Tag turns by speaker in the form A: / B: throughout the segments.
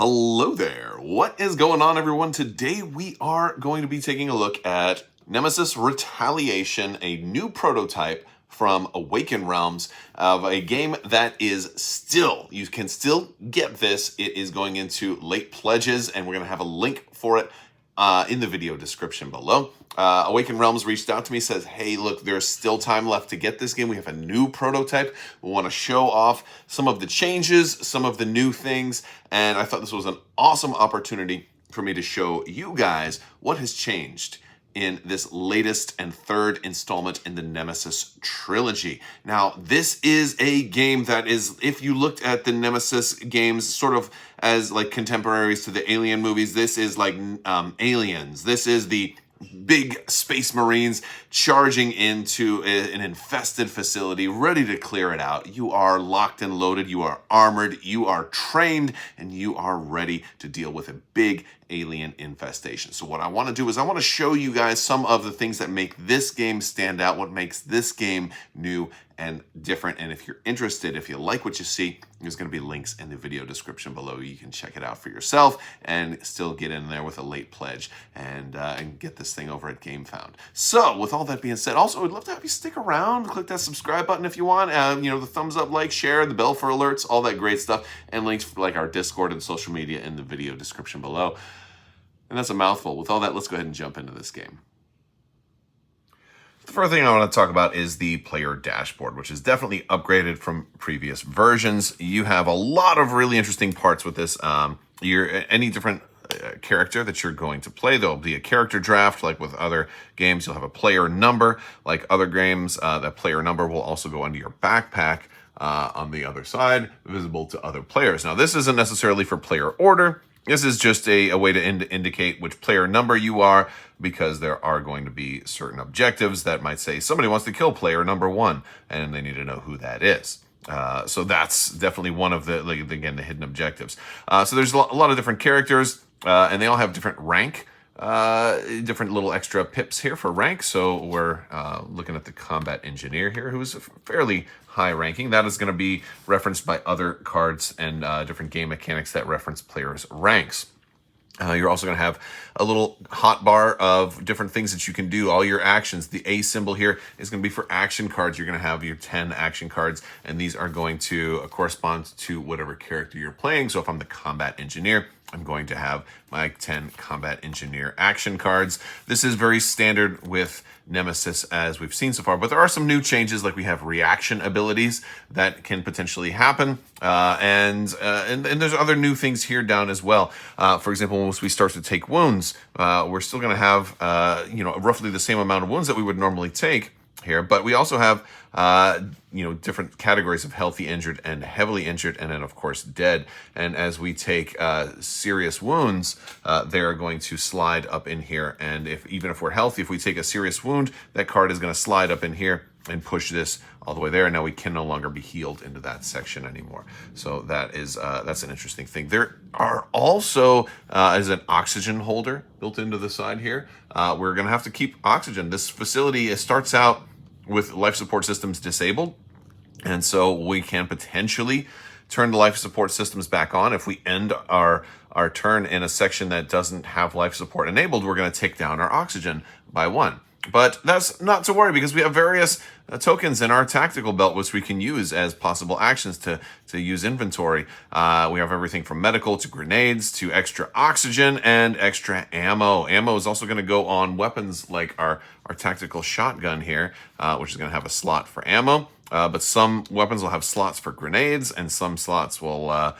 A: Hello there. What is going on, everyone? Today we are going to be taking a look at Nemesis Retaliation, a new prototype from Awaken Realms of a game that is you can still get this. It is going into late pledges, and we're going to have a link for it in the video description below. Awaken Realms reached out to me, says, hey, look, there's still time left to get this game. We have a new prototype. We want to show off some of the changes, some of the new things, and I thought this was an awesome opportunity for me to show you guys what has changed in this latest and third installment in the Nemesis trilogy. Now, this is a game that is, if you looked at the Nemesis games sort of as like contemporaries to the Alien movies, this is like Aliens. This is the big space marines charging into an infested facility, ready to clear it out. You are locked and loaded, you are armored, you are trained, and you are ready to deal with a big alien infestation. So what I want to do is I want to show you guys some of the things that make this game stand out, what makes this game new and different. And if you're interested, if you like what you see, there's going to be links in the video description below. You can check it out for yourself and still get in there with a late pledge and get this thing over at Gamefound. So with all that being said, also I'd love to have you stick around, click that subscribe button if you want, the thumbs up, like, share, the bell for alerts, all that great stuff, and links for like our Discord and social media in the video description below. And that's a mouthful. With all that, let's go ahead and jump into this game. The first thing I want to talk about is the player dashboard, which is definitely upgraded from previous versions. You have a lot of really interesting parts with this. Any different character that you're going to play, there'll be a character draft like with other games. You'll have a player number like other games. That player number will also go under your backpack on the other side, visible to other players. Now, this isn't necessarily for player order. This is just a way to indicate which player number you are, because there are going to be certain objectives that might say somebody wants to kill player number 1, and they need to know who that is. So that's definitely one of the hidden objectives. So there's a lot of different characters, and they all have different rank. Different little extra pips here for rank. So we're looking at the combat engineer here, who's fairly high ranking. That is going to be referenced by other cards and different game mechanics that reference players' ranks. You're also going to have a little hotbar of different things that you can do, all your actions. The A symbol here is going to be for action cards. You're going to have your 10 action cards, and these are going to correspond to whatever character you're playing. So if I'm the combat engineer, I'm going to have my 10 combat engineer action cards. This is very standard with Nemesis as we've seen so far, but there are some new changes, like we have reaction abilities that can potentially happen, and there's other new things here down as well. For example, once we start to take wounds, we're still going to have roughly the same amount of wounds that we would normally take here, but we also have different categories of healthy, injured, and heavily injured, and then of course dead. And as we take serious wounds, they are going to slide up in here. And even if we're healthy, if we take a serious wound, that card is going to slide up in here and push this all the way there. And now we can no longer be healed into that section anymore. So that is that's an interesting thing. There are also as an oxygen holder built into the side here. We're going to have to keep oxygen. This facility starts out with life support systems disabled, and so we can potentially turn the life support systems back on. If we end our turn in a section that doesn't have life support enabled, we're going to take down our oxygen by 1. But that's not to worry, because we have various tokens in our tactical belt which we can use as possible actions to use inventory. We have everything from medical to grenades to extra oxygen and extra ammo. Ammo is also going to go on weapons like our tactical shotgun here, which is going to have a slot for ammo. But some weapons will have slots for grenades, and some slots will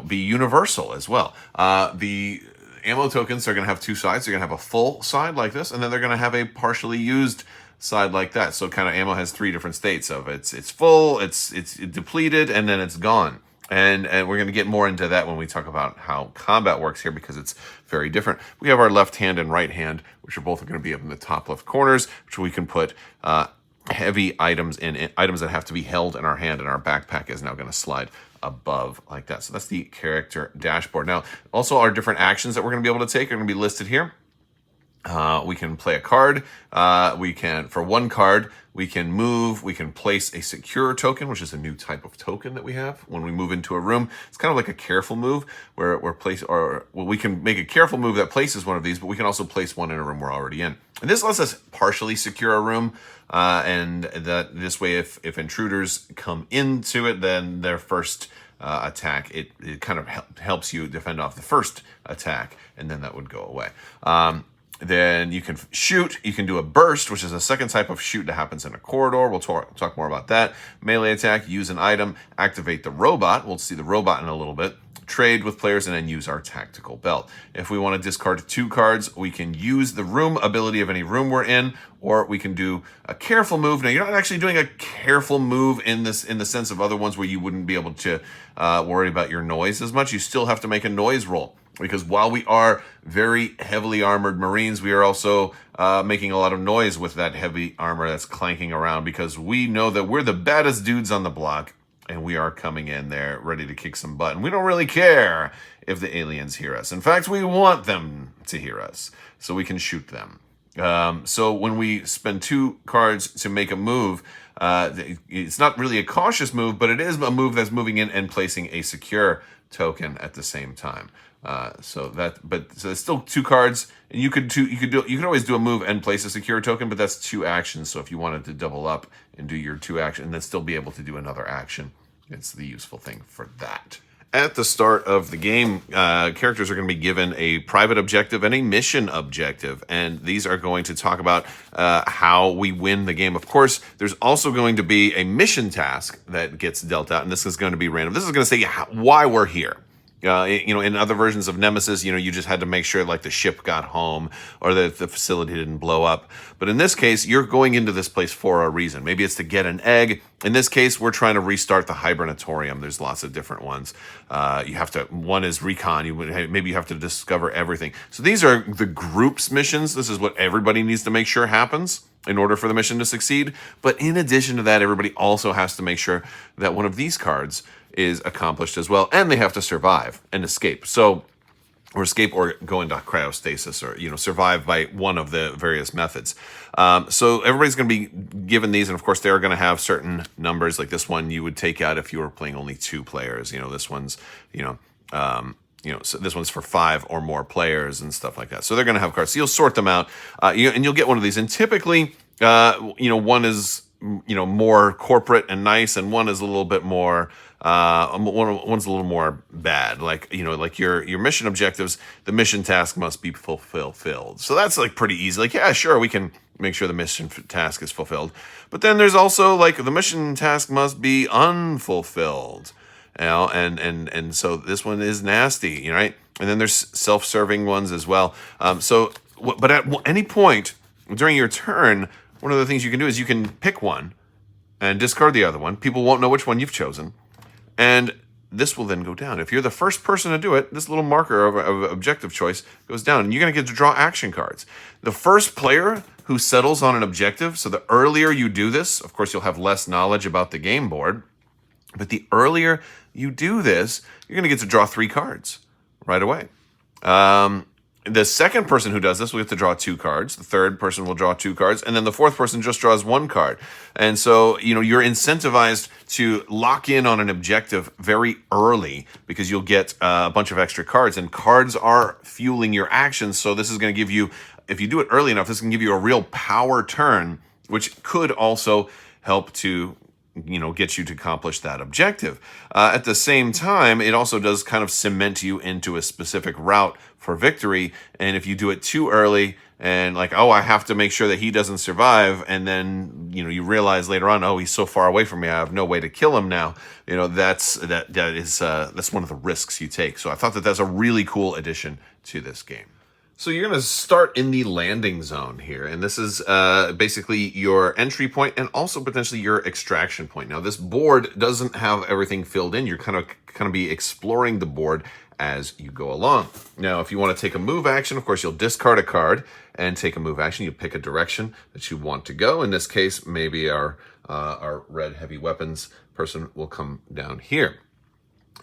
A: be universal as well. The ammo tokens are going to have 2 sides. They're going to have a full side like this, and then they're going to have a partially used side like that. So kind of ammo has 3 different states of it's full, it's depleted, and then it's gone. And we're going to get more into that when we talk about how combat works here, because it's very different. We have our left hand and right hand, which are both going to be up in the top left corners, which we can put heavy items in, items that have to be held in our hand, and our backpack is now going to slide above like that. So that's the character dashboard. Now, also our different actions that we're going to be able to take are going to be listed here. We can play a card. For one card, we can move, we can place a secure token, which is a new type of token that we have. When we move into a room, it's kind of like a careful move where we can make a careful move that places one of these, but we can also place one in a room we're already in. And this lets us partially secure a room, and that this way, if intruders come into it, then their first attack, it kind of helps you defend off the first attack, and then that would go away. Then you can shoot. You can do a burst, which is a second type of shoot that happens in a corridor. We'll talk more about that. Melee attack, use an item, activate the robot. We'll see the robot in a little bit. Trade with players, and then use our tactical belt. If we want to discard 2 cards, we can use the room ability of any room we're in, or we can do a careful move. Now, you're not actually doing a careful move in the sense of other ones where you wouldn't be able to worry about your noise as much. You still have to make a noise roll. Because while we are very heavily armored Marines, we are also making a lot of noise with that heavy armor that's clanking around, because we know that we're the baddest dudes on the block, and we are coming in there ready to kick some butt. And we don't really care if the aliens hear us. In fact, we want them to hear us so we can shoot them. So when we spend 2 cards to make a move, it's not really a cautious move, but it is a move that's moving in and placing a secure token at the same time. So it's still 2 cards, and you could always do a move and place a secure token, but that's 2 actions. So if you wanted to double up and do your 2 actions and then still be able to do another action, it's the useful thing for that. At the start of the game, characters are going to be given a private objective and a mission objective, and these are going to talk about how we win the game. Of course, there's also going to be a mission task that gets dealt out, and this is going to be random. This is going to say why we're here. In other versions of Nemesis, you just had to make sure like the ship got home or that the facility didn't blow up. But in this case, you're going into this place for a reason. Maybe it's to get an egg. In this case, we're trying to restart the hibernatorium. There's lots of different ones. One is recon. Maybe you have to discover everything. So these are the group's missions. This is what everybody needs to make sure happens in order for the mission to succeed. But in addition to that, everybody also has to make sure that one of these cards is accomplished as well, and they have to survive and escape. Or escape or go into cryostasis, or survive by one of the various methods. So everybody's going to be given these, and of course they're going to have certain numbers. Like this one, you would take out if you were playing only 2 players. This one's so this one's for 5 or more players and stuff like that. So they're going to have cards. So you'll sort them out, and you'll get one of these. And typically, one is more corporate and nice, and one is a little bit more. One's a little more bad, like your mission objectives. The mission task must be fulfilled. So that's like pretty easy. Like, yeah, sure, we can make sure the mission task is fulfilled. But then there's also like the mission task must be unfulfilled. And so this one is nasty, right? And then there's self-serving ones as well. But at any point during your turn, one of the things you can do is you can pick one and discard the other one. People won't know which one you've chosen. And this will then go down. If you're the first person to do it, this little marker of objective choice goes down, and you're going to get to draw action cards. The first player who settles on an objective, so the earlier you do this, of course, you'll have less knowledge about the game board, but the earlier you do this, you're going to get to draw 3 cards right away. The second person who does this will get to draw 2 cards. The third person will draw 2 cards. And then the fourth person just draws 1 card. And so, you're incentivized to lock in on an objective very early because you'll get a bunch of extra cards. And cards are fueling your actions. So this is going to give you, if you do it early enough, this can give you a real power turn, which could also help to get you to accomplish that objective. At the same time, it also does kind of cement you into a specific route for victory. And if you do it too early and like, oh, I have to make sure that he doesn't survive, and then you realize later on, oh, he's so far away from me, I have no way to kill him now. That's one of the risks you take. So I thought that that's a really cool addition to this game. So you're going to start in the landing zone here, and this is basically your entry point and also potentially your extraction point. Now, this board doesn't have everything filled in. You're kind of be exploring the board as you go along. Now, if you want to take a move action, of course, you'll discard a card and take a move action. You pick a direction that you want to go. In this case, maybe our red heavy weapons person will come down here.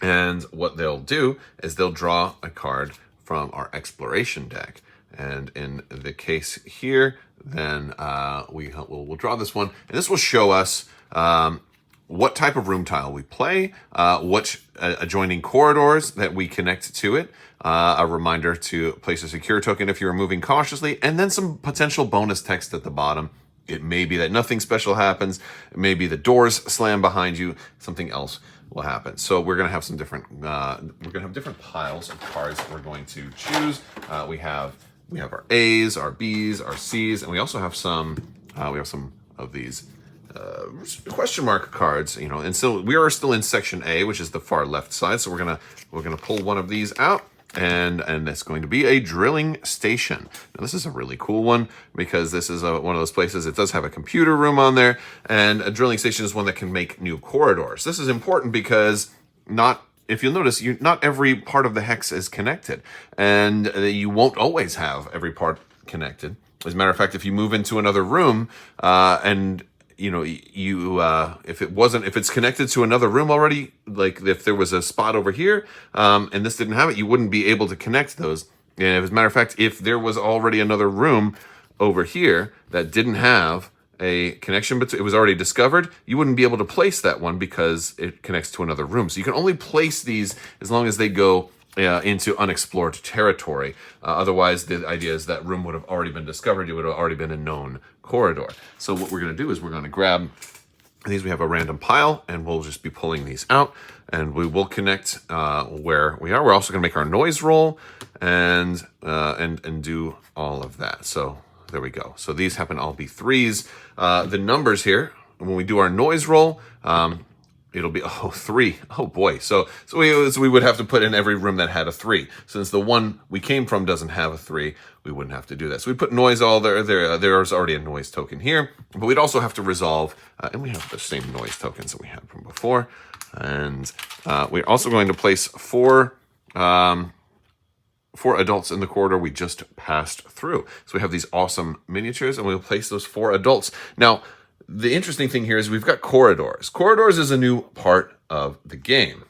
A: And what they'll do is they'll draw a card from our exploration deck. And in the case here, then we'll draw this one, and this will show us what type of room tile we play, what adjoining corridors that we connect to it, a reminder to place a secure token if you're moving cautiously, and then some potential bonus text at the bottom. It may be that nothing special happens. It may be the doors slam behind you. Something else will happen. So we're going to have some different. We're going to have different piles of cards that we're going to choose. We have our A's, our B's, our C's, and we also have some. We have some of these question mark cards. You know, and so we are still in section A, which is the far left side. So we're gonna pull one of these out. And it's going to be a drilling station. Now, this is a really cool one because this is one of those places. It does have a computer room on there, and a drilling station is one that can make new corridors. This is important because if you'll notice, not every part of the hex is connected, and you won't always have every part connected. As a matter of fact, if you move into another room and you know, if it's connected to another room already, like if there was a spot over here, and this didn't have it, you wouldn't be able to connect those. And as a matter of fact, if there was already another room over here that didn't have a connection, but it was already discovered, you wouldn't be able to place that one because it connects to another room. So you can only place these as long as they go into unexplored territory. Otherwise, the idea is that room would have already been discovered. It would have already been a known corridor. So what we're going to do is we're going to grab these. We have a random pile, and we'll just be pulling these out, and we will connect where we are. We're also going to make our noise roll and do all of that. So there we go. So these happen to all be threes. The numbers here, when we do our noise roll, it'll be 3. Oh boy. So we would have to put in every room that had a 3. Since the one we came from doesn't have a 3, we wouldn't have to do that. So we put noise all there. There's already a noise token here, but we'd also have to resolve, and we have the same noise tokens that we had from before. And we're also going to place 4 adults in the corridor we just passed through. So we have these awesome miniatures, and we'll place those 4 adults. Now, the interesting thing here is we've got corridors. Corridors is a new part of the game.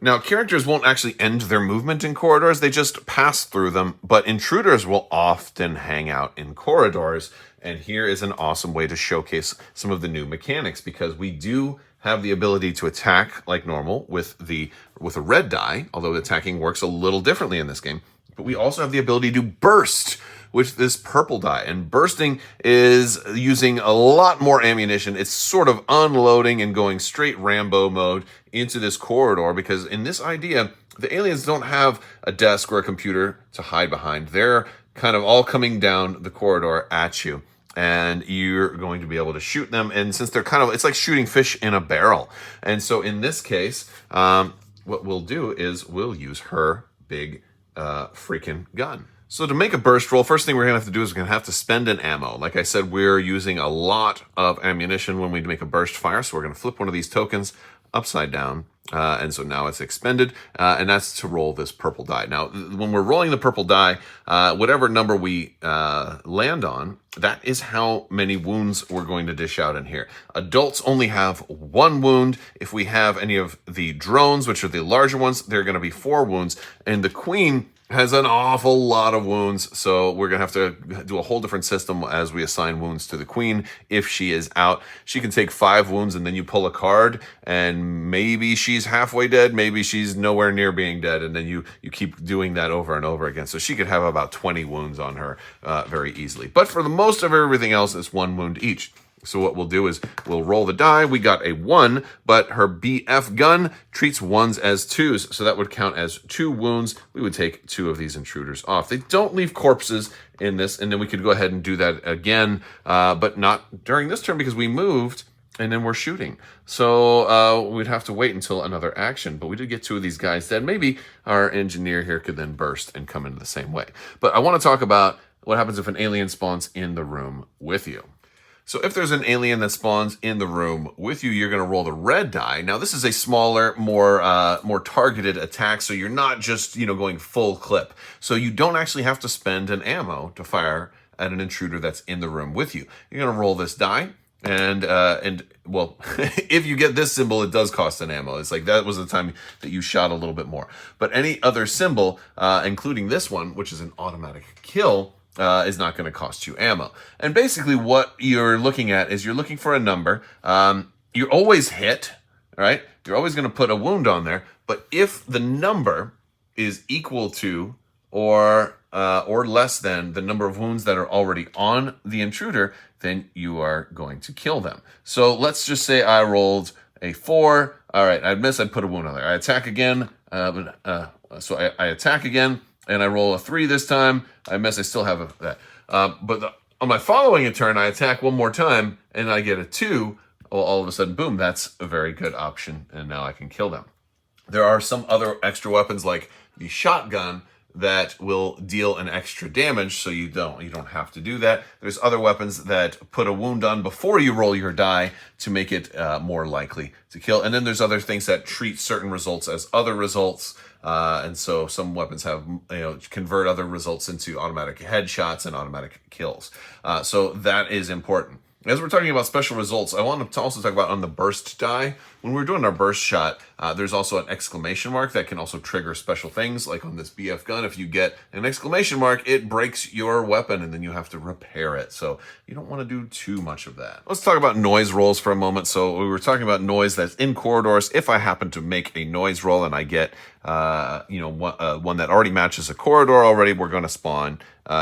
A: Now, characters won't actually end their movement in corridors. They just pass through them, but intruders will often hang out in corridors. And here is an awesome way to showcase some of the new mechanics, because we do have the ability to attack like normal with a red die, although attacking works a little differently in this game. But we also have the ability to burst with this purple die. And bursting is using a lot more ammunition. It's sort of unloading and going straight Rambo mode into this corridor, because in this idea, the aliens don't have a desk or a computer to hide behind. They're kind of all coming down the corridor at you, and you're going to be able to shoot them. And since they're it's like shooting fish in a barrel. And so in this case, what we'll do is we'll use her big freaking gun. So to make a burst roll, first thing we're going to have to do is we're going to have to spend an ammo. Like I said, we're using a lot of ammunition when we make a burst fire, so we're going to flip one of these tokens upside down, and so now it's expended, and that's to roll this purple die. Now, when we're rolling the purple die, whatever number we land on, that is how many wounds we're going to dish out in here. Adults only have 1 wound. If we have any of the drones, which are the larger ones, they're going to be 4 wounds, and the queen has an awful lot of wounds, so we're gonna have to do a whole different system as we assign wounds to the queen. If she is out, she can take 5 wounds, and then you pull a card, and maybe she's halfway dead, maybe she's nowhere near being dead, and then you keep doing that over and over again. So she could have about 20 wounds on her very easily. But for the most of everything else, it's 1 wound each. So what we'll do is we'll roll the die. We got a 1, but her BF gun treats 1s as 2s. So that would count as 2 wounds. We would take 2 of these intruders off. They don't leave corpses in this, and then we could go ahead and do that again, but not during this turn because we moved and then we're shooting. So we'd have to wait until another action, but we did get 2 of these guys dead. Maybe our engineer here could then burst and come in the same way. But I want to talk about what happens if an alien spawns in the room with you. So if there's an alien that spawns in the room with you, you're going to roll the red die. Now, this is a smaller, more targeted attack, so you're not just, going full clip. So you don't actually have to spend an ammo to fire at an intruder that's in the room with you. You're going to roll this die, And well, if you get this symbol, it does cost an ammo. It's like that was the time that you shot a little bit more. But any other symbol, including this one, which is an automatic kill, is not going to cost you ammo. And basically what you're looking at is you're looking for a number. You're always hit, right? You're always going to put a wound on there. But if the number is equal to or less than the number of wounds that are already on the intruder, then you are going to kill them. So let's just say I rolled a 4. All right, I'd miss, I'd put a wound on there. I attack again, so I attack again, and I roll a 3 this time. I miss, I still have that. On my following turn, I attack one more time, and I get a 2. Well, all of a sudden, boom, that's a very good option, and now I can kill them. There are some other extra weapons like the shotgun that will deal an extra damage, so you don't have to do that. There's other weapons that put a wound on before you roll your die to make it more likely to kill. And then there's other things that treat certain results as other results. And so some weapons have, convert other results into automatic headshots and automatic kills. So that is important. As we're talking about special results, I want to also talk about on the burst die. When we're doing our burst shot, there's also an exclamation mark that can also trigger special things. Like on this BF gun, if you get an exclamation mark, it breaks your weapon and then you have to repair it. So you don't want to do too much of that. Let's talk about noise rolls for a moment. So we were talking about noise that's in corridors. If I happen to make a noise roll and I get one that already matches a corridor already, we're going to spawn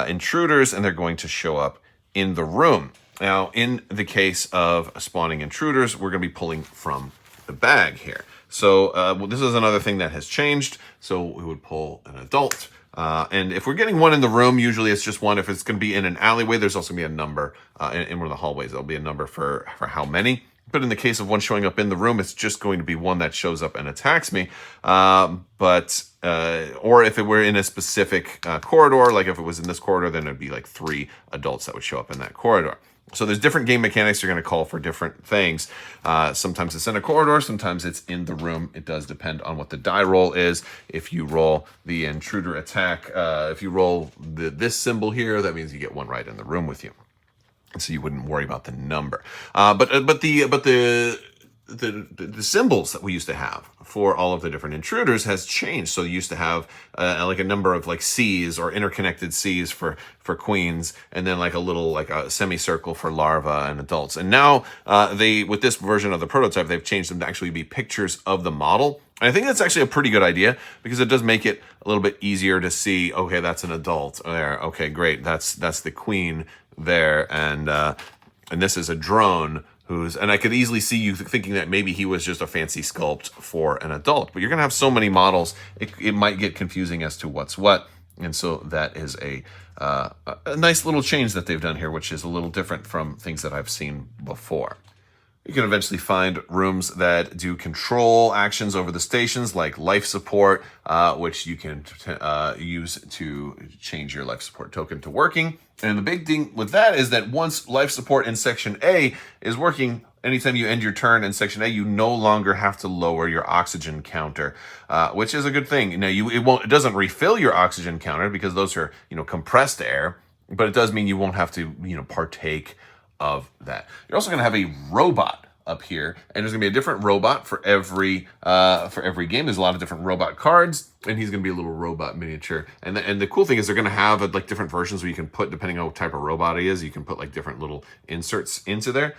A: intruders and they're going to show up in the room. Now, in the case of spawning intruders, we're going to be pulling from the bag here. So this is another thing that has changed. So we would pull an adult. And if we're getting one in the room, usually it's just one. If it's going to be in an alleyway, there's also going to be a number in one of the hallways. There'll be a number for how many. But in the case of one showing up in the room, it's just going to be one that shows up and attacks me. Or if it were in a specific corridor, like if it was in this corridor, then it'd be like 3 adults that would show up in that corridor. So there's different game mechanics you're going to call for different things. Sometimes it's in a corridor, sometimes it's in the room. It does depend on what the die roll is. If you roll the intruder attack, if you roll this symbol here, that means you get one right in the room with you. So you wouldn't worry about the number. But the symbols that we used to have for all of the different intruders has changed. So you used to have like a number of like C's or interconnected C's for queens, and then like a little like a semicircle for larvae and adults. And now with this version of the prototype, they've changed them to actually be pictures of the model. And I think that's actually a pretty good idea because it does make it a little bit easier to see, okay, that's an adult there. Okay, great. That's the queen there. And this is a drone. And I could easily see you thinking that maybe he was just a fancy sculpt for an adult. But you're going to have so many models, it might get confusing as to what's what. And so that is a nice little change that they've done here, which is a little different from things that I've seen before. You can eventually find rooms that do control actions over the stations, like life support, which you can use to change your life support token to working. And the big thing with that is that once life support in Section A is working, anytime you end your turn in Section A, you no longer have to lower your oxygen counter, which is a good thing. Now, it doesn't refill your oxygen counter because those are compressed air, but it does mean you won't have to partake of that. You're also going to have a robot up here, and there's going to be a different robot for every game. There's a lot of different robot cards, and he's going to be a little robot miniature. And the cool thing is they're going to have like different versions where you can put, depending on what type of robot he is, you can put like different little inserts into there.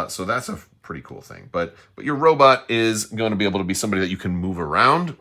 A: So that's a pretty cool thing. But your robot is going to be able to be somebody that you can move around.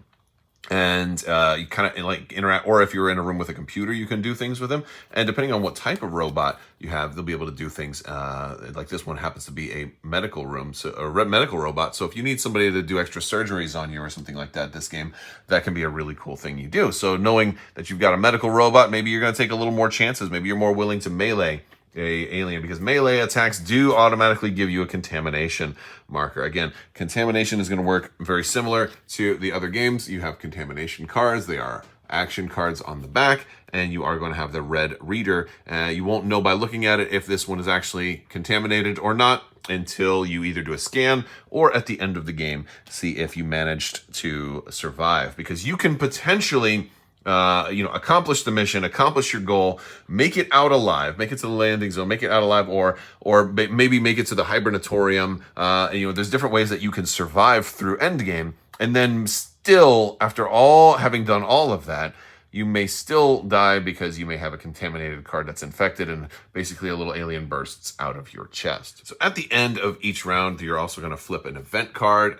A: And you kind of like interact, or if you're in a room with a computer, you can do things with them. And depending on what type of robot you have, they'll be able to do things like this one happens to be a medical room, so a medical robot. So if you need somebody to do extra surgeries on you or something like that, this game, that can be a really cool thing you do. So knowing that you've got a medical robot, maybe you're going to take a little more chances. Maybe you're more willing to melee a alien, because melee attacks do automatically give you a contamination marker. Again, contamination is going to work very similar to the other games. You have contamination cards. They are action cards on the back, and you are going to have the red reader. You won't know by looking at it if this one is actually contaminated or not until you either do a scan or at the end of the game see if you managed to survive, because you can potentially accomplish the mission, accomplish your goal, make it out alive, make it to the landing zone, make it out alive, or maybe make it to the hibernatorium. There's different ways that you can survive through Endgame, and then still, after having done all of that, you may still die because you may have a contaminated card that's infected and basically a little alien bursts out of your chest. So at the end of each round, you're also going to flip an event card,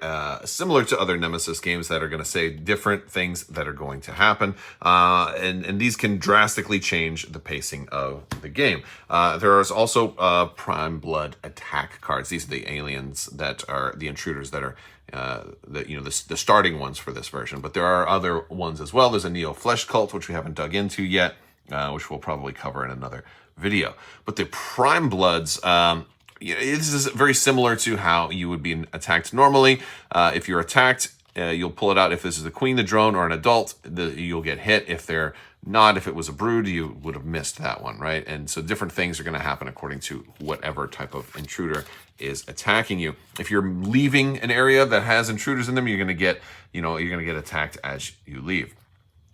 A: similar to other Nemesis games that are going to say different things that are going to happen. And these can drastically change the pacing of the game. There is also Prime Blood attack cards. These are the aliens that are the intruders that are the starting ones for this version, but there are other ones as well. There's a Neo Flesh Cult, which we haven't dug into yet, which we'll probably cover in another video. But the Prime Bloods, this is very similar to how you would be attacked normally. If you're attacked, you'll pull it out. If this is a queen, the drone, or an adult, you'll get hit. If they're not, if it was a brood, you would have missed that one, right? And so different things are going to happen according to whatever type of intruder is attacking you. If you're leaving an area that has intruders in them, you're going to get, attacked as you leave.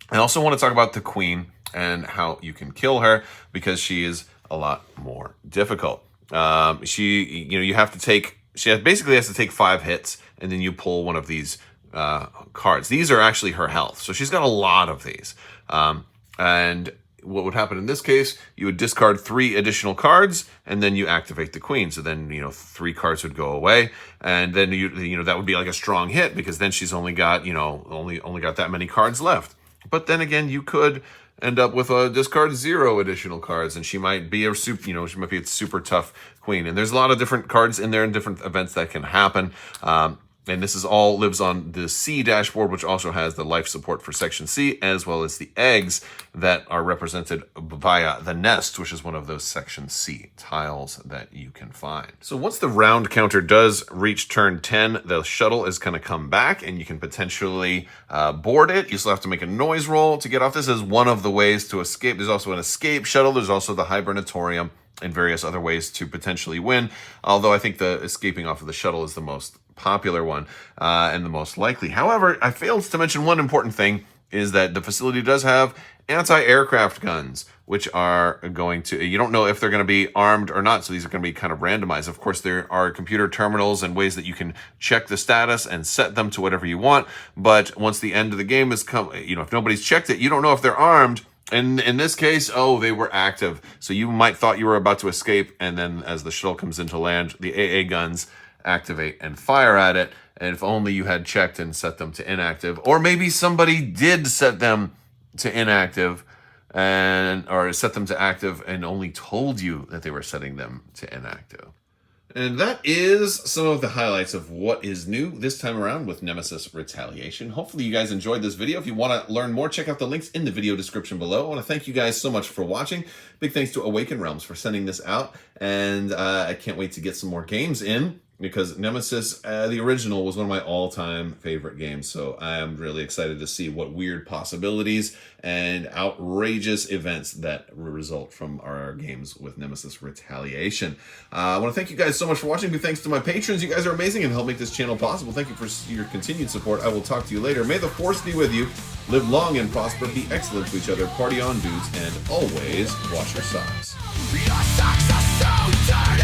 A: I also want to talk about the queen and how you can kill her, because she is a lot more difficult. She basically has to take 5 hits, and then you pull one of these cards. These are actually her health, so she's got a lot of these. And what would happen in this case, you would discard 3 additional cards, and then you activate the queen. So then, 3 cards would go away, and then that would be like a strong hit, because then she's only got, only got that many cards left. But then again, you could end up with a discard 0 additional cards, and she might be a super tough queen. And there's a lot of different cards in there and different events that can happen. And this is all lives on the C dashboard, which also has the life support for Section C, as well as the eggs that are represented via the nest, which is one of those Section C tiles that you can find. So once the round counter does reach turn 10, the shuttle is going to come back, and you can potentially board it. You still have to make a noise roll to get off. This is one of the ways to escape. There's also an escape shuttle. There's also the hibernatorium and various other ways to potentially win. Although I think the escaping off of the shuttle is the most popular one and the most likely. However, I failed to mention one important thing, is that the facility does have anti-aircraft guns, which are going to, you don't know if they're going to be armed or not, so these are going to be kind of randomized. Of course, there are computer terminals and ways that you can check the status and set them to whatever you want, but once the end of the game has come, if nobody's checked it, you don't know if they're armed. And in this case, they were active. So you might thought you were about to escape, and then as the shuttle comes into land, the AA guns activate and fire at it. And if only you had checked and set them to inactive, or maybe somebody did set them to inactive or set them to active and only told you that they were setting them to inactive. And that is some of the highlights of what is new this time around with Nemesis Retaliation. Hopefully you guys enjoyed this video. If you want to learn more, check out the links in the video description below. I want to thank you guys so much for watching. Big thanks to Awaken Realms for sending this out. And I can't wait to get some more games in, because Nemesis, the original, was one of my all-time favorite games. So I am really excited to see what weird possibilities and outrageous events that result from our games with Nemesis Retaliation. I want to thank you guys so much for watching. Big thanks to my patrons. You guys are amazing and help make this channel possible. Thank you for your continued support. I will talk to you later. May the Force be with you. Live long and prosper. Be excellent to each other. Party on, dudes. And always wash your socks.
B: Your socks are so dirty.